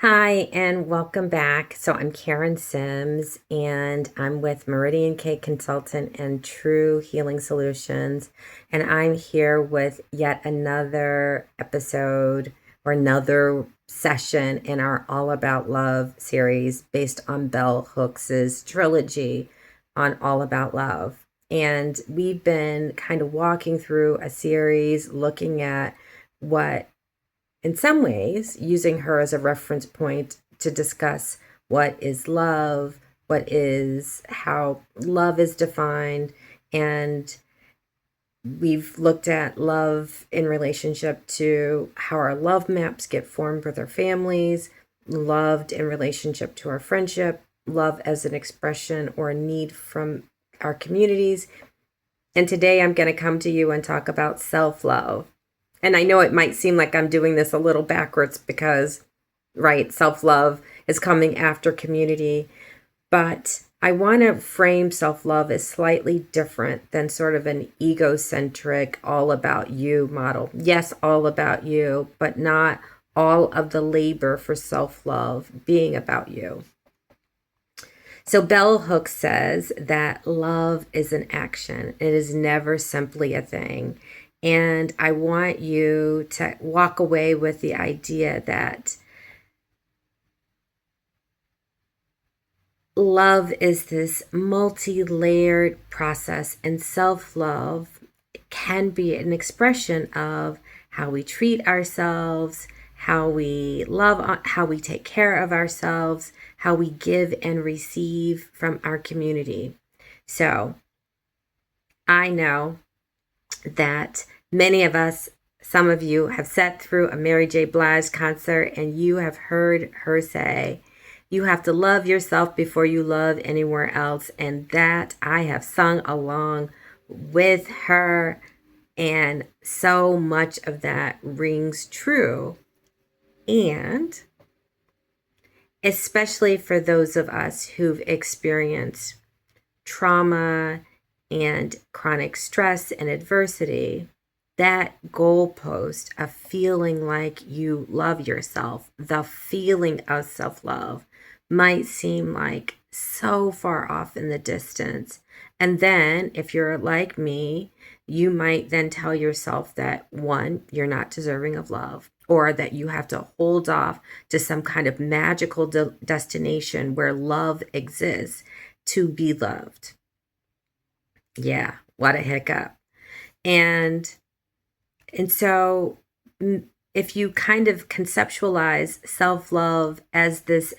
Hi, and welcome back. So, I'm Karen Sims, and I'm with Meridian K Consultant and True Healing Solutions. And I'm here with yet another episode or another session in our All About Love series based on Bell Hooks's trilogy on All About Love. And we've been kind of walking through a series looking at what in some ways, using her as a reference point to discuss what is love, what is how love is defined, and we've looked at love in relationship to how our love maps get formed with our families, loved in relationship to our friendship, love as an expression or a need from our communities. And today I'm going to come to you and talk about self love. And I know it might seem like I'm doing this a little backwards because, right, self love is coming after community. But I want to frame self love as slightly different than sort of an egocentric, all about you model. Yes, all about you, but not all of the labor for self love being about you. So Bell Hooks says that love is an action. It is never simply a thing. And I want you to walk away with the idea that love is this multi-layered process, and self-love can be an expression of how we treat ourselves, how we love, how we take care of ourselves, how we give and receive from our community. So I know that many of us, some of you, have sat through a Mary J. Blige concert and you have heard her say, you have to love yourself before you love anywhere else. And that I have sung along with her. And so much of that rings true. And especially for those of us who've experienced trauma and chronic stress and adversity, that goalpost of feeling like you love yourself, the feeling of self love, might seem like so far off in the distance. And then, if you're like me, you might then tell yourself that one, you're not deserving of love, or that you have to hold off to some kind of magical destination where love exists to be loved. Yeah, what a hiccup. And so if you kind of conceptualize self-love as this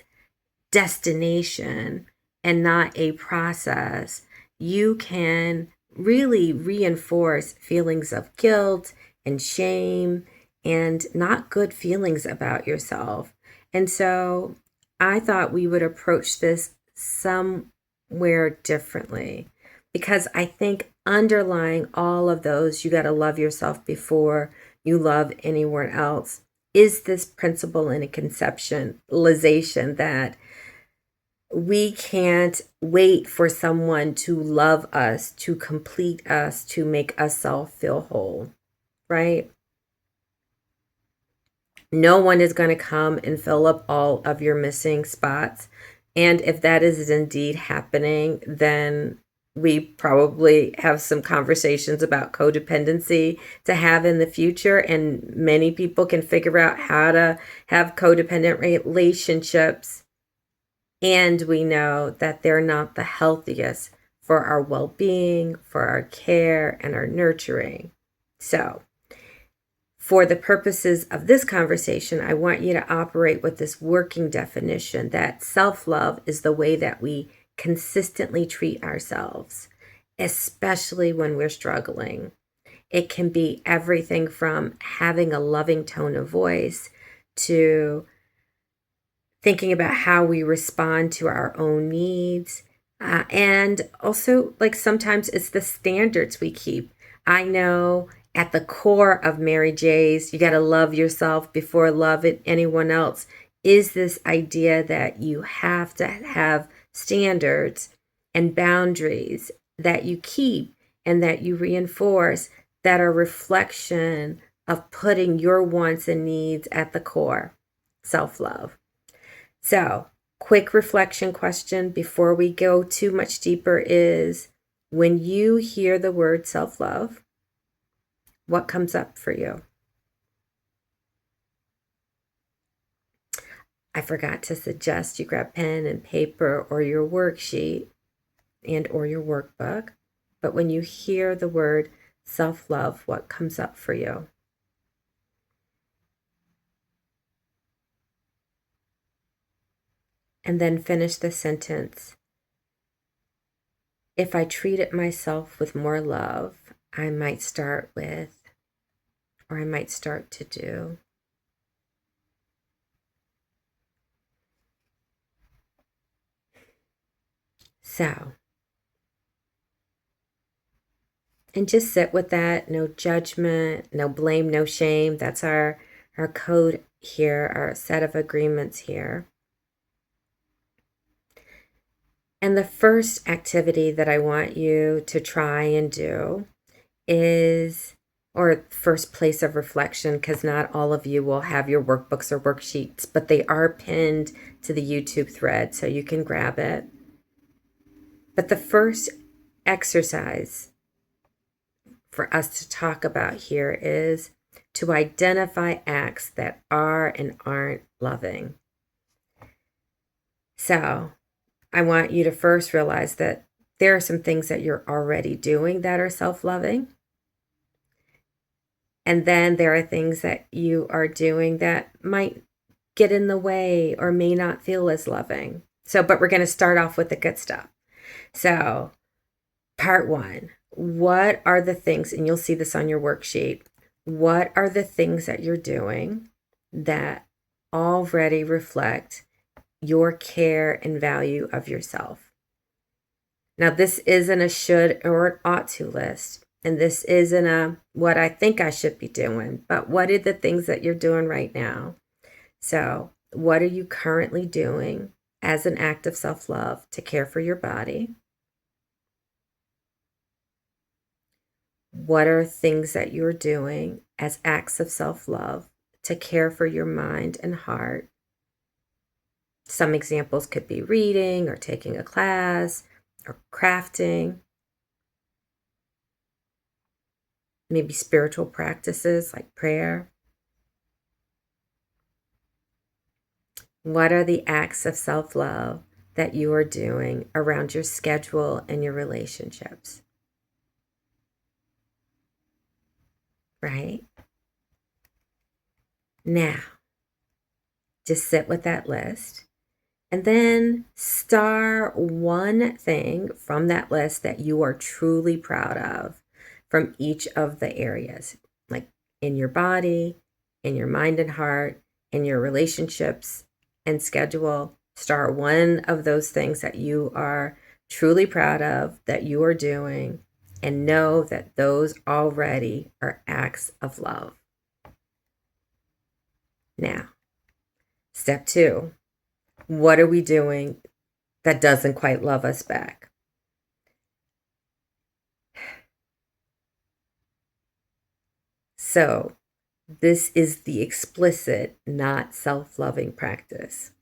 destination and not a process, you can really reinforce feelings of guilt and shame and not good feelings about yourself. And so I thought we would approach this somewhere differently, because I think underlying all of those, you got to love yourself before you love anyone else, is this principle in a conceptualization that we can't wait for someone to love us, to complete us, to make us self feel whole, right? No one is going to come and fill up all of your missing spots. And if that is indeed happening, then we probably have some conversations about codependency to have in the future. And many people can figure out how to have codependent relationships. And we know that they're not the healthiest for our well being, for our care, and our nurturing. So, for the purposes of this conversation, I want you to operate with this working definition that self-love is the way that we consistently treat ourselves, especially when we're struggling. It can be everything from having a loving tone of voice to thinking about how we respond to our own needs. And also, like, sometimes it's the standards we keep. I know at the core of Mary J's, you got to love yourself before love anyone else, is this idea that you have to have standards and boundaries that you keep and that you reinforce that are reflection of putting your wants and needs at the core. Self-love. So, quick reflection question before we go too much deeper is, when you hear the word self-love, what comes up for you? I forgot to suggest you grab pen and paper or your worksheet and or your workbook. But when you hear the word self-love, what comes up for you? And then finish the sentence. If I treated myself with more love, I might start with, or I might start to do. So, and just sit with that. No judgment, no blame, no shame. That's our code here, our set of agreements here. And the first activity that I want you to try and do is, or first place of reflection, because not all of you will have your workbooks or worksheets, but they are pinned to the YouTube thread, so you can grab it. But the first exercise for us to talk about here is to identify acts that are and aren't loving. So I want you to first realize that there are some things that you're already doing that are self-loving. And then there are things that you are doing that might get in the way or may not feel as loving. So, but we're going to start off with the good stuff. So, part one, what are the things, and you'll see this on your worksheet, what are the things that you're doing that already reflect your care and value of yourself? Now, this isn't a should or an ought to list, and this isn't a what I think I should be doing, but what are the things that you're doing right now? So, what are you currently doing as an act of self-love to care for your body? What are things that you're doing as acts of self-love to care for your mind and heart? Some examples could be reading or taking a class or crafting. Maybe spiritual practices like prayer. What are the acts of self-love that you are doing around your schedule and your relationships? Right? Now, just sit with that list and then star one thing from that list that you are truly proud of from each of the areas, like in your body, in your mind and heart, in your relationships and schedule. Star one of those things that you are truly proud of, that you are doing, and know that those already are acts of love. Now, step two, what are we doing that doesn't quite love us back? So, this is the explicit, not self-loving practice.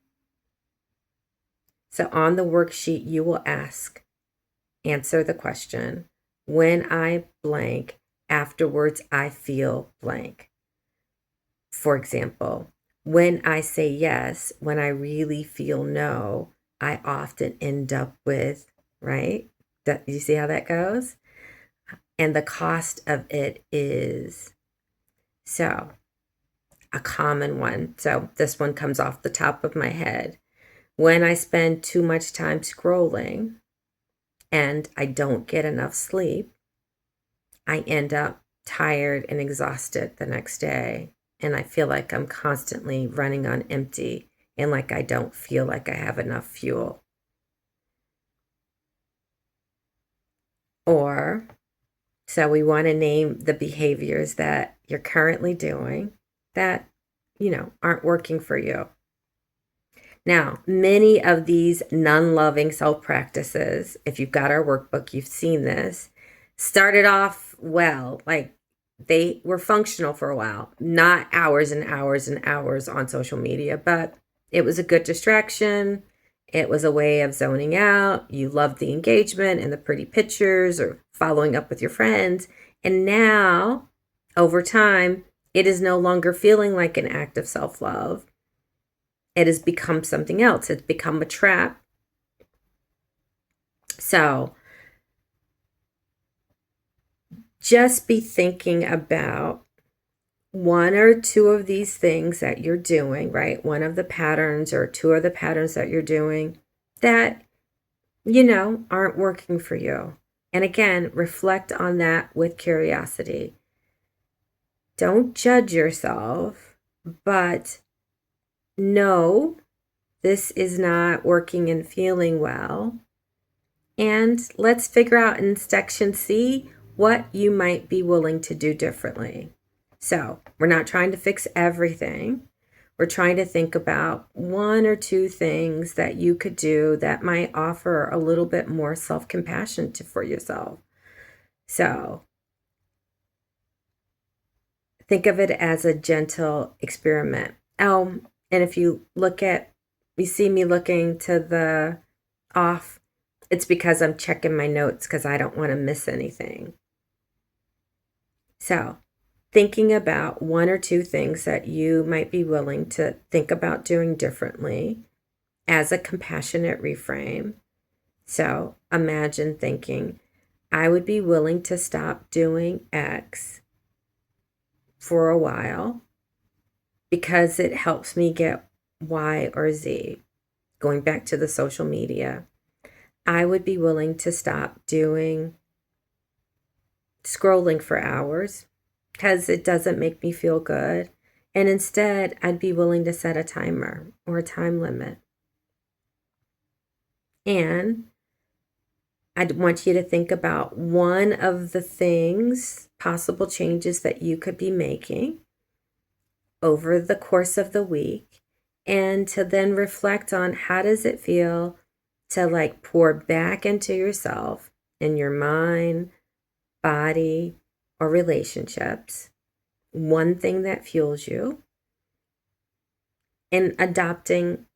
So on the worksheet, you will answer the question, when I blank, afterwards I feel blank. For example, when I say yes, when I really feel no, I often end up with, right? You see how that goes? And the cost of it is, so a common one. So this one comes off the top of my head. When I spend too much time scrolling and I don't get enough sleep, I end up tired and exhausted the next day. And I feel like I'm constantly running on empty and like I don't feel like I have enough fuel. Or, so we want to name the behaviors that you're currently doing that, aren't working for you. Now, many of these non-loving self-practices, if you've got our workbook, you've seen this, started off well, like they were functional for a while, not hours and hours and hours on social media, but It was a good distraction. It was a way of zoning out. You loved the engagement and the pretty pictures or following up with your friends. And now, over time, it is no longer feeling like an act of self love. It has become something else. It's become a trap. So, just be thinking about one or two of these things that you're doing, right? One of the patterns or two of the patterns that you're doing that, aren't working for you. And again, reflect on that with curiosity. Don't judge yourself, but know this is not working and feeling well. And let's figure out in section C what you might be willing to do differently. So we're not trying to fix everything. We're trying to think about one or two things that you could do that might offer a little bit more self-compassion for yourself. So think of it as a gentle experiment. Oh, and if you see me looking to the off, it's because I'm checking my notes because I don't want to miss anything. So thinking about one or two things that you might be willing to think about doing differently as a compassionate reframe. So imagine thinking, I would be willing to stop doing X for a while because it helps me get Y or Z. Going back to the social media, I would be willing to stop doing scrolling for hours because it doesn't make me feel good. And instead, I'd be willing to set a timer or a time limit. And I'd want you to think about one of the things, possible changes that you could be making over the course of the week, and to then reflect on how does it feel to pour back into yourself in your mind, body, or relationships, one thing that fuels you, and adopting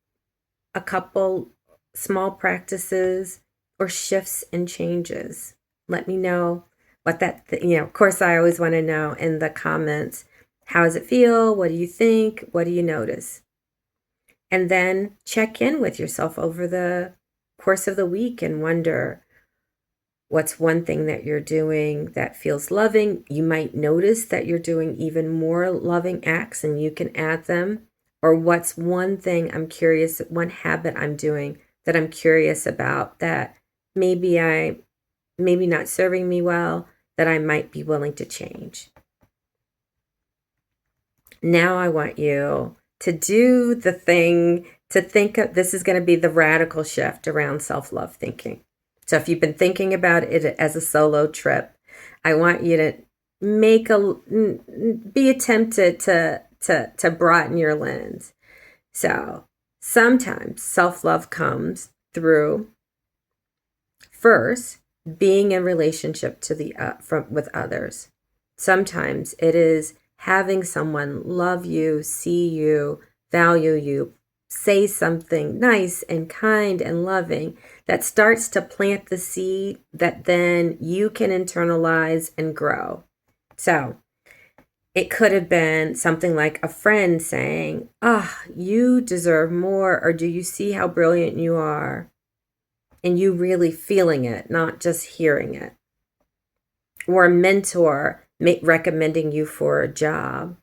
a couple small practices or shifts and changes. Let me know what of course, I always want to know in the comments, how does it feel? What do you think? What do you notice? And then check in with yourself over the course of the week and wonder, what's one thing that you're doing that feels loving? You might notice that you're doing even more loving acts and you can add them. Or what's one thing one habit I'm doing that I'm curious about that maybe not serving me well, that I might be willing to change. Now I want you to do the thing to think of. This is going to be the radical shift around self-love thinking. So if you've been thinking about it as a solo trip, I want you to be tempted to broaden your lens. So sometimes self-love comes through first being in relationship with others. Sometimes it is having someone love you, see you, value you, say something nice and kind and loving that starts to plant the seed that then you can internalize and grow. So it could have been something like a friend saying, you deserve more, or do you see how brilliant you are? And you really feeling it, not just hearing it. Or a mentor recommending you for a job.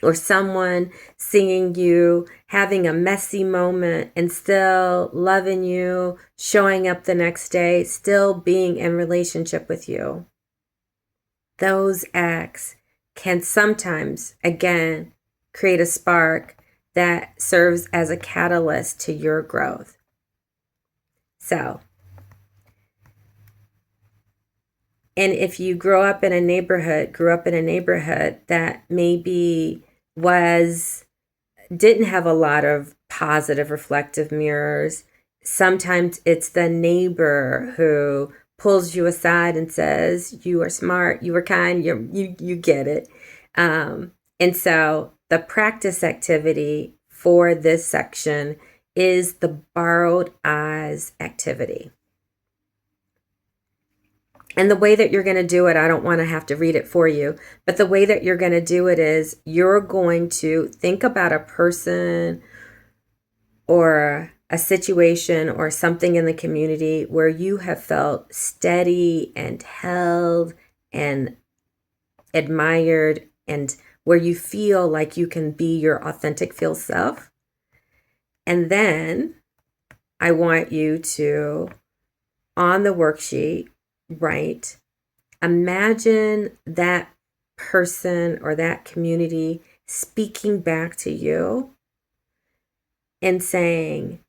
Or someone seeing you having a messy moment and still loving you, showing up the next day, still being in relationship with you. Those acts can sometimes, again, create a spark that serves as a catalyst to your growth. So, and if you grew up in a neighborhood that maybe didn't have a lot of positive reflective mirrors, sometimes it's the neighbor who pulls you aside and says, you are smart, you are kind, you get it. And so the practice activity for this section is the borrowed eyes activity. And the way that you're going to do it, I don't want to have to read it for you, but the way that you're going to do it is you're going to think about a person or a situation or something in the community where you have felt steady and held and admired, and where you feel like you can be your authentic feel self. And then I want you to, on the worksheet, write, imagine that person or that community speaking back to you and saying,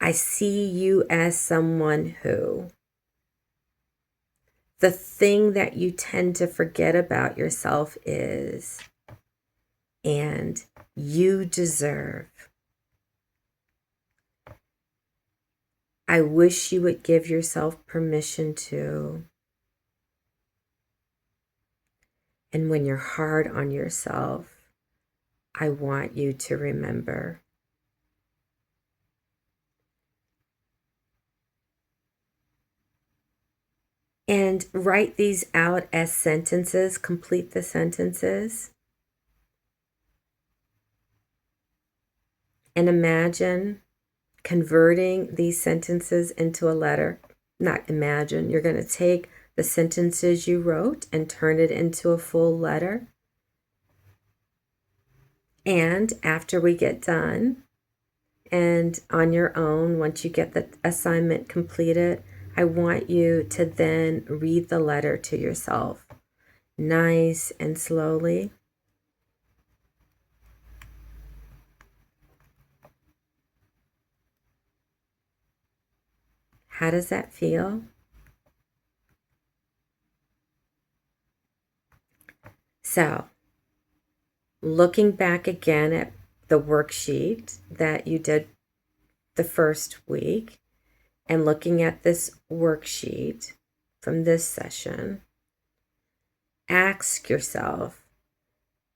I see you as someone who. The thing that you tend to forget about yourself is, and you deserve. I wish you would give yourself permission to. And when you're hard on yourself, I want you to remember. And write these out as sentences, complete the sentences. And imagine converting these sentences into a letter. Not imagine, you're going to take the sentences you wrote and turn it into a full letter. And after we get done, and on your own, once you get the assignment completed, I want you to then read the letter to yourself, nice and slowly. How does that feel? So, looking back again at the worksheet that you did the first week and looking at this worksheet from this session, ask yourself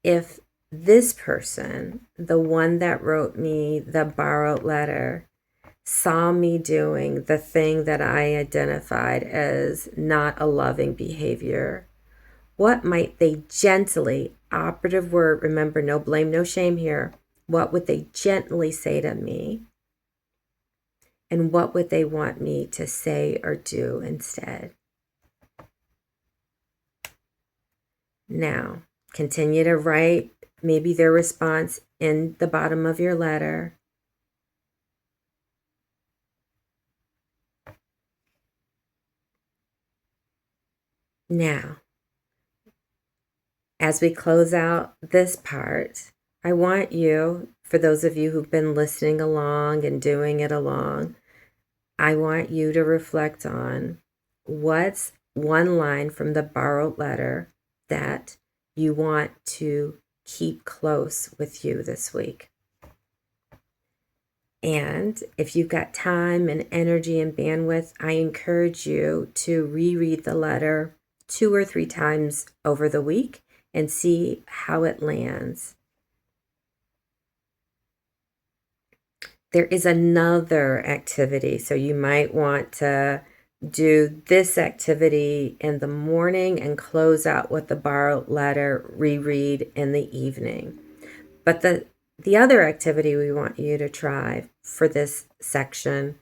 if this person, the one that wrote me the borrowed letter, saw me doing the thing that I identified as not a loving behavior, what might they gently, operative word, remember, no blame, no shame here, what would they gently say to me? And what would they want me to say or do instead? Now, continue to write maybe their response in the bottom of your letter. Now, as we close out this part, I want you, for those of you who've been listening along and doing it along, I want you to reflect on what's one line from the borrowed letter that you want to keep close with you this week. And if you've got time and energy and bandwidth, I encourage you to reread the letter 2 or 3 times over the week and see how it lands. There is another activity, so you might want to do this activity in the morning and close out with the borrowed letter, reread in the evening. But the other activity we want you to try for this section,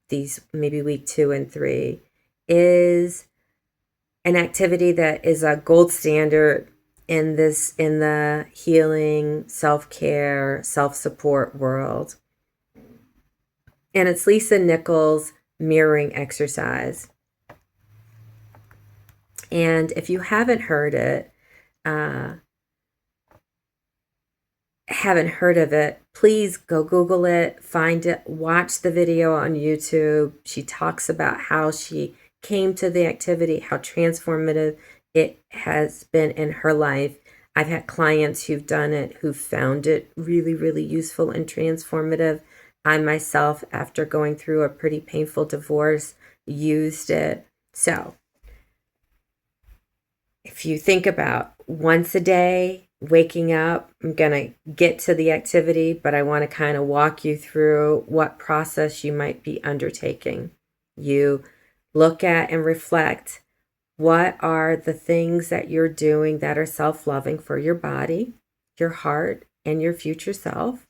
these maybe week 2 and 3, is an activity that is a gold standard in the healing, self-care, self-support world. And it's Lisa Nichols' mirroring exercise. And if you haven't heard of it, please go Google it, find it, watch the video on YouTube. She talks about how she came to the activity, how transformative it has been in her life. I've had clients who've done it, who found it really, really useful and transformative. I myself, after going through a pretty painful divorce, used it. So if you think about once a day, waking up, I'm going to get to the activity, but I want to kind of walk you through what process you might be undertaking. You look at and reflect, what are the things that you're doing that are self-loving for your body, your heart, and your future self?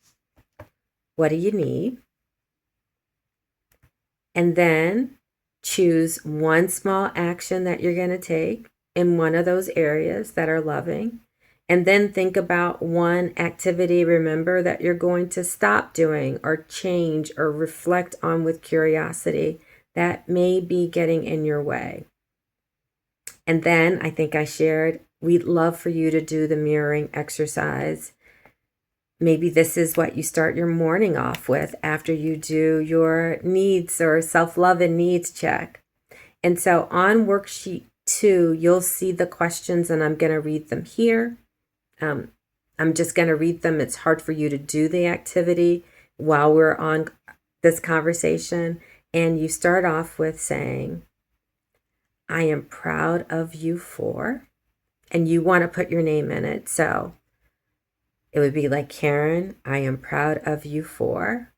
What do you need? And then choose one small action that you're going to take in one of those areas that are loving. And then think about one activity, remember, that you're going to stop doing or change or reflect on with curiosity that may be getting in your way. And then I think I shared, we'd love for you to do the mirroring exercise. Maybe this is what you start your morning off with after you do your needs or self-love and needs check. And so on worksheet 2, you'll see the questions, and I'm going to read them here. I'm just going to read them. It's hard for you to do the activity while we're on this conversation. And you start off with saying, I am proud of you for, and you want to put your name in it. So it would be like, Karen, I am proud of you for.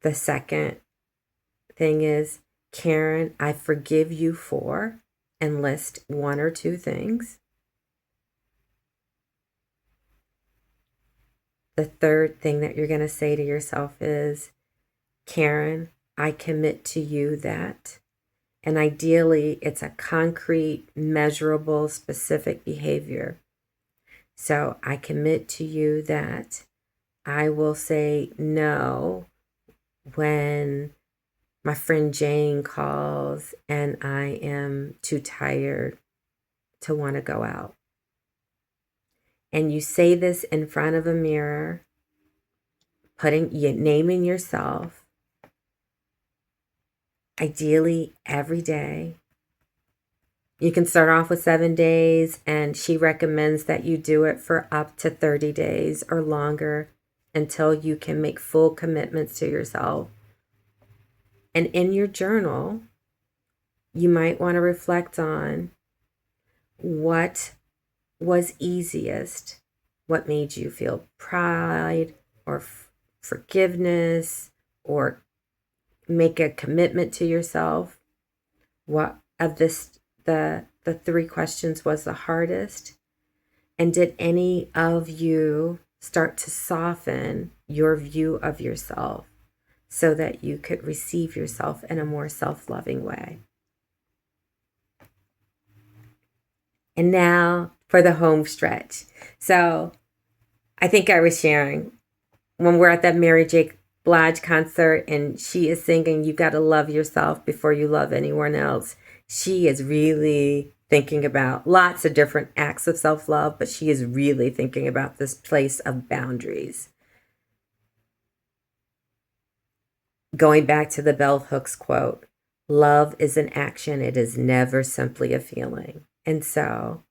The second thing is, Karen, I forgive you for, and list one or two things. The third thing that you're going to say to yourself is, Karen, I commit to you that. And ideally, it's a concrete, measurable, specific behavior. So I commit to you that I will say no when my friend Jane calls and I am too tired to want to go out. And you say this in front of a mirror, naming yourself, ideally every day. You can start off with 7 days, and she recommends that you do it for up to 30 days or longer until you can make full commitments to yourself. And in your journal, you might want to reflect on what was easiest, what made you feel pride or forgiveness, or make a commitment to yourself. What of this, the 3 questions, was the hardest? And did any of you start to soften your view of yourself so that you could receive yourself in a more self-loving way? And now for the home stretch. So I think I was sharing when we're at that Mary J. Blige concert and she is singing, you got to love yourself before you love anyone else. She is really thinking about lots of different acts of self-love, but she is really thinking about this place of boundaries. Going back to the bell hooks quote, love is an action. It is never simply a feeling. And so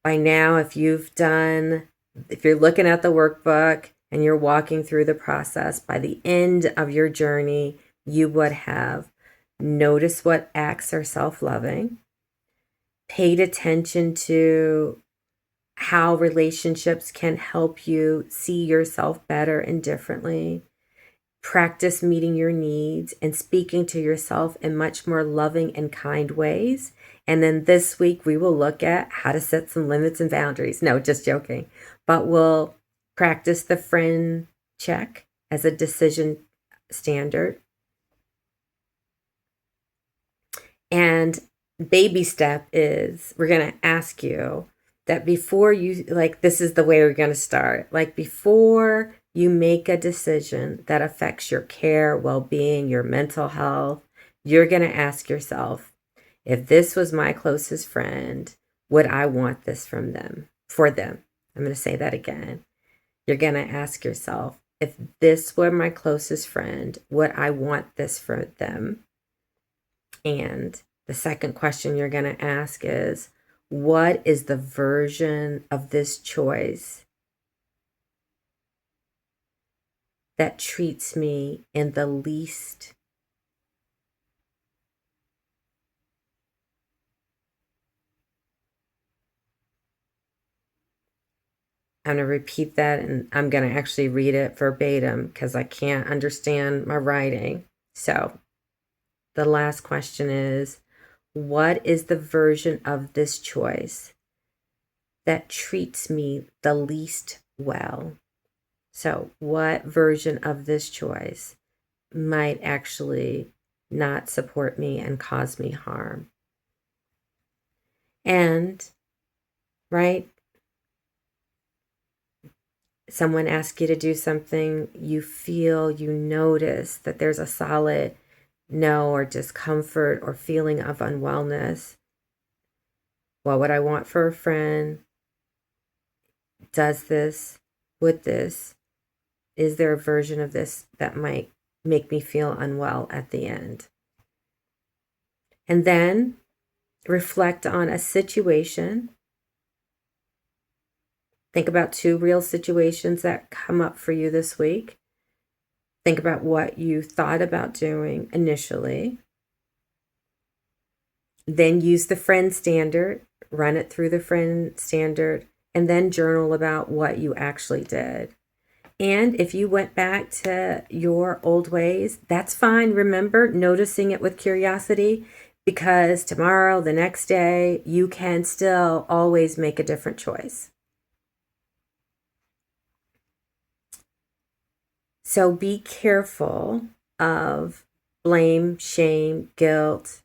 by now, if you're looking at the workbook and you're walking through the process, by the end of your journey, you would have noticed what acts are self-loving, paid attention to how relationships can help you see yourself better and differently, practice meeting your needs and speaking to yourself in much more loving and kind ways. And then this week, we will look at how to set some limits and boundaries. No, just joking. But we'll practice the friend check as a decision standard. And baby step is, we're going to ask you that before you, this is the way we're going to start. Before you make a decision that affects your care, well-being, your mental health, you're going to ask yourself, if this was my closest friend, would I want this for them? I'm going to say that again. You're going to ask yourself, if this were my closest friend, would I want this for them? And the second question you're going to ask is, what is the version of this choice that treats me in the least I'm going to repeat that, and I'm going to actually read it verbatim because I can't understand my writing. So the last question is, what is the version of this choice that treats me the least well? So what version of this choice might actually not support me and cause me harm? And, right, someone asks you to do something, you notice that there's a solid no or discomfort or feeling of unwellness. What would I want for a friend? Does this? Would this? Is there a version of this that might make me feel unwell at the end? And then reflect on a situation. Think about 2 real situations that come up for you this week. Think about what you thought about doing initially. Then use the friend standard, run it through the friend standard, and then journal about what you actually did. And if you went back to your old ways, that's fine. Remember, noticing it with curiosity, because tomorrow, the next day, you can still always make a different choice. So be careful of blame, shame, guilt.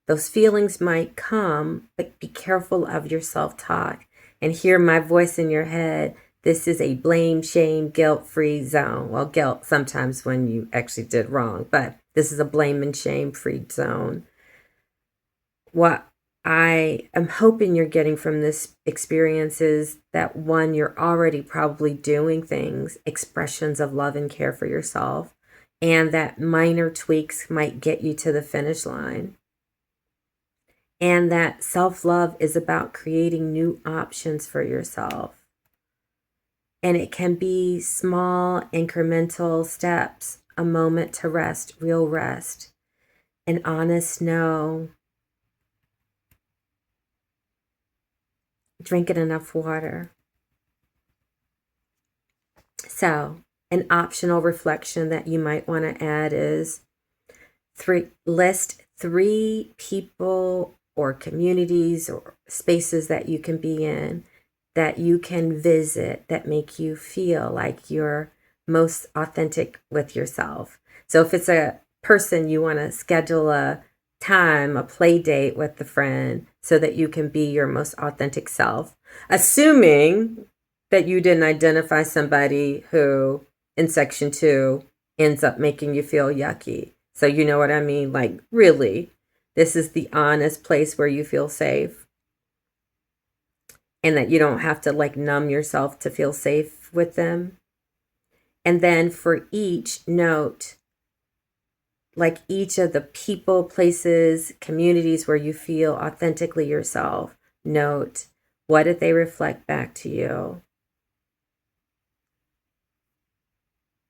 Those feelings might come, but be careful of your self-talk and hear my voice in your head. This is a blame, shame, guilt-free zone. Well, guilt sometimes when you actually did wrong, but this is a blame and shame-free zone. What I am hoping you're getting from this experience is that, one, you're already probably doing things, expressions of love and care for yourself, and that minor tweaks might get you to the finish line. And that self-love is about creating new options for yourself. And it can be small, incremental steps, a moment to rest, real rest, an honest no, drinking enough water. So, an optional reflection that you might want to add is list 3 people or communities or spaces that you can be in, that you can visit, that make you feel like you're most authentic with yourself. So if it's a person, you want to schedule a time, a play date with the friend so that you can be your most authentic self, assuming that you didn't identify somebody who in section 2 ends up making you feel yucky. So you know what I mean? Like, really, this is the honest place where you feel safe, and that you don't have to like numb yourself to feel safe with them. And then for each, note, like, each of the people, places, communities where you feel authentically yourself, note, what did they reflect back to you?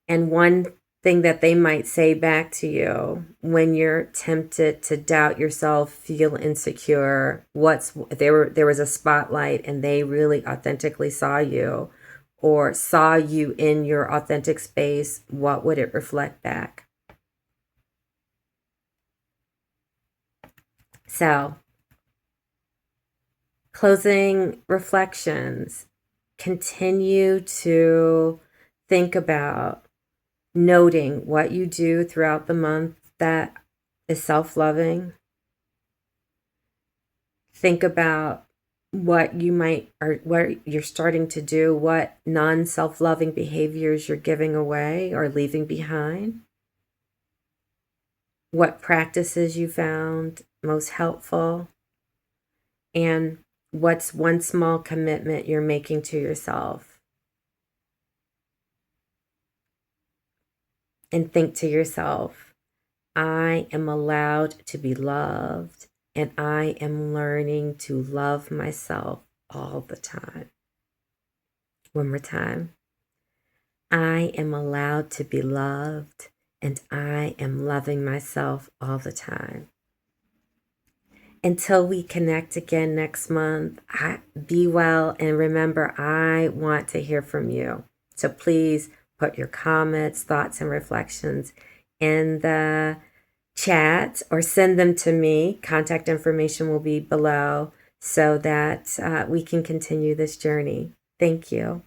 And one thing that they might say back to you when you're tempted to doubt yourself, feel insecure, if there was a spotlight and they really authentically saw you or saw you in your authentic space, what would it reflect back? So, closing reflections, continue to think about noting what you do throughout the month that is self-loving. Think about what you might, or what you're starting to do, what non-self-loving behaviors you're giving away or leaving behind, what practices you found most helpful, and what's one small commitment you're making to yourself. And think to yourself, I am allowed to be loved, and I am learning to love myself all the time. One more time. I am allowed to be loved, and I am loving myself all the time. Until we connect again next month, be well. And remember, I want to hear from you. So please put your comments, thoughts, and reflections in the chat or send them to me. Contact information will be below so that we can continue this journey. Thank you.